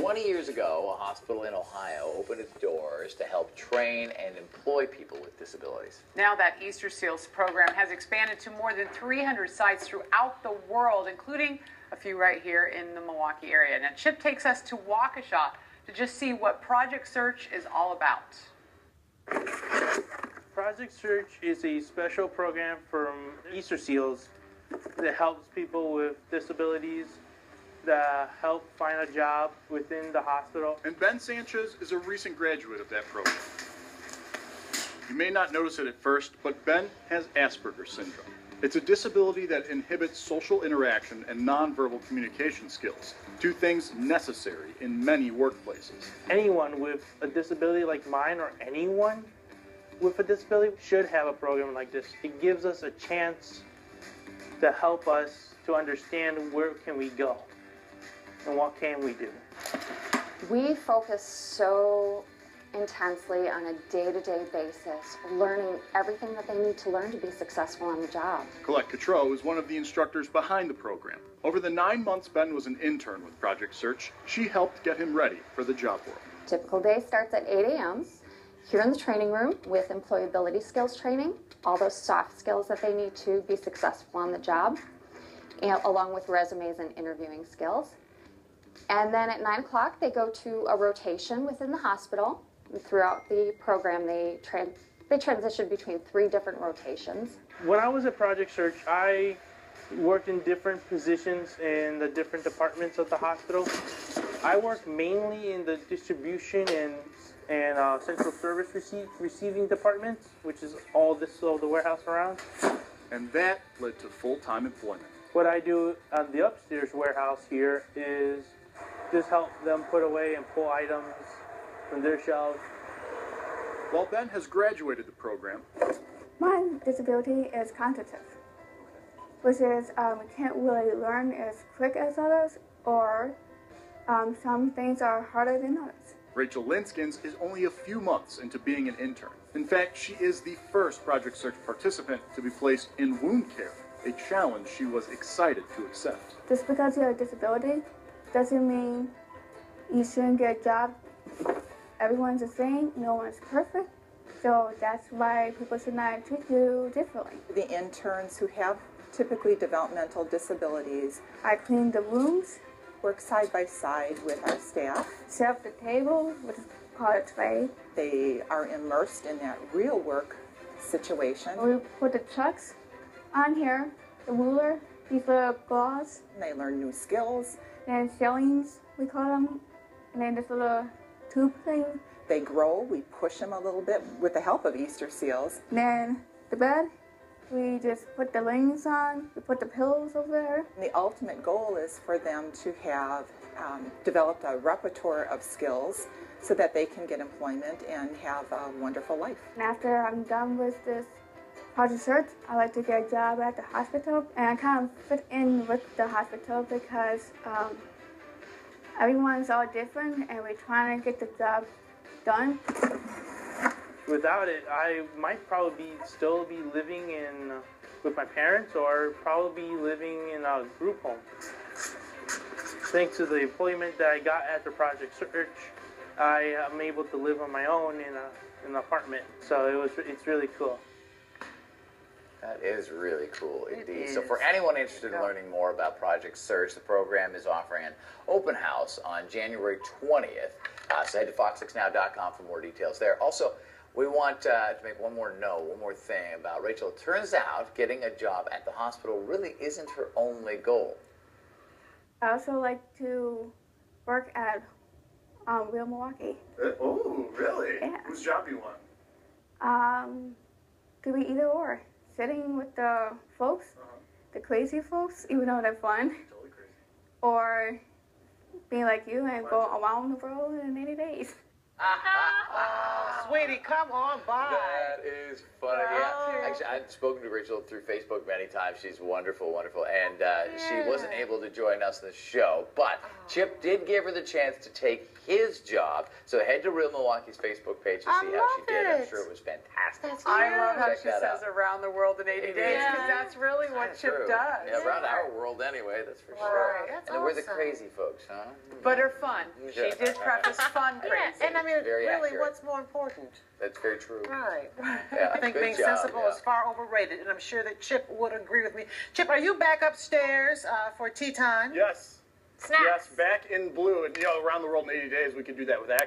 20 years ago, a hospital in Ohio opened its doors to help train and employ people with disabilities. Now that Easter Seals program has expanded to more than 300 sites throughout the world, including a few right here in the Milwaukee area. Now, Chip takes us to Waukesha to just see what Project Search is all about. Project Search is a special program from Easter Seals that helps people with disabilities that help find a job within the hospital. And Ben Sanchez is a recent graduate of that program. You may not notice it at first, but Ben has Asperger's syndrome. It's a disability that inhibits social interaction and nonverbal communication skills, two things necessary in many workplaces. Anyone with a disability like mine, or anyone with a disability, should have a program like this. It gives us a chance to help us to understand where can we go and what can we do. We focus so intensely on a day-to-day basis, learning everything that they need to learn to be successful on the job. Colette Cotreau is one of the instructors behind the program. Over the 9 months Ben was an intern with Project Search, she helped get him ready for the job world. Typical day starts at 8 a.m. here in the training room with employability skills training, all those soft skills that they need to be successful on the job, and along with resumes and interviewing skills. And then at 9 o'clock, they go to a rotation within the hospital. Throughout the program, they transition between 3 different rotations. When I was at Project Search, I worked in different positions in the different departments of the hospital. I worked mainly in the distribution and central service receiving departments, which is all the warehouse around. And that led to full-time employment. What I do on the upstairs warehouse here is just help them put away and pull items from their shelves. While Ben has graduated the program, my disability is cognitive, which is can't really learn as quick as others, or some things are harder than others. Rachel Linskins is only a few months into being an intern. In fact, she is the first Project Search participant to be placed in wound care, a challenge she was excited to accept. Just because you have a disability doesn't mean you shouldn't get a job. Everyone's the same, no one's perfect, so that's why people should not treat you differently. The interns who have typically developmental disabilities, I clean the rooms, work side by side with our staff. set up the table, which is called a tray. They are immersed in that real work situation. We put the chucks on here, the ruler, these little claws, They learn new skills. and shellings, we call them, and then this little tube thing. They grow. We push them a little bit with the help of Easter Seals. And then the bed, we just put the linens on, we put the pillows over there. And the ultimate goal is for them to have developed a repertoire of skills so that they can get employment and have a wonderful life. And after I'm done with this Project Search, I like to get a job at the hospital, and I kind of fit in with the hospital because everyone's all different and we're trying to get the job done. Without it, I might probably still be living with my parents, or probably be living in a group home. Thanks to the employment that I got at the Project Search, I am able to live on my own in an apartment. So it's really cool. That is really cool indeed. So for anyone interested in learning more about Project Search, the program is offering an open house on January 20th. So head to fox6now.com for more details there. Also, we want to make one more thing about Rachel. It turns out getting a job at the hospital really isn't her only goal. I also like to work at Real Milwaukee. Oh, really? Yeah. Whose job do you want? Could be either or. Sitting with the folks, the crazy folks, even though they're fun. Totally crazy. Or being like you and go around the world in 80 days. sweetie, come on by. That is funny. Yeah. Actually, I've spoken to Rachel through Facebook many times. She's wonderful, wonderful. And she wasn't able to join us in the show, but Chip did give her the chance to take his job. So head to Real Milwaukee's Facebook page to see how she did. I'm sure it was fantastic. I love how Check she that says out. around the world in 80 days, because that's really what Chip True. does. Yeah, around our world anyway, that's for sure. That's And we're the awesome. crazy folks, huh? But are fun. She Yeah. did preface fun crazy. Yeah, and I mean, Very really, accurate. what's more important? That's very true. Right. Yeah, I think good being job, sensible yeah. is far overrated, and I'm sure that Chip would agree with me. Chip, are you back upstairs for tea time? Yes. Snacks. Yes, back in blue. And, around the world in 80 days, we could do that with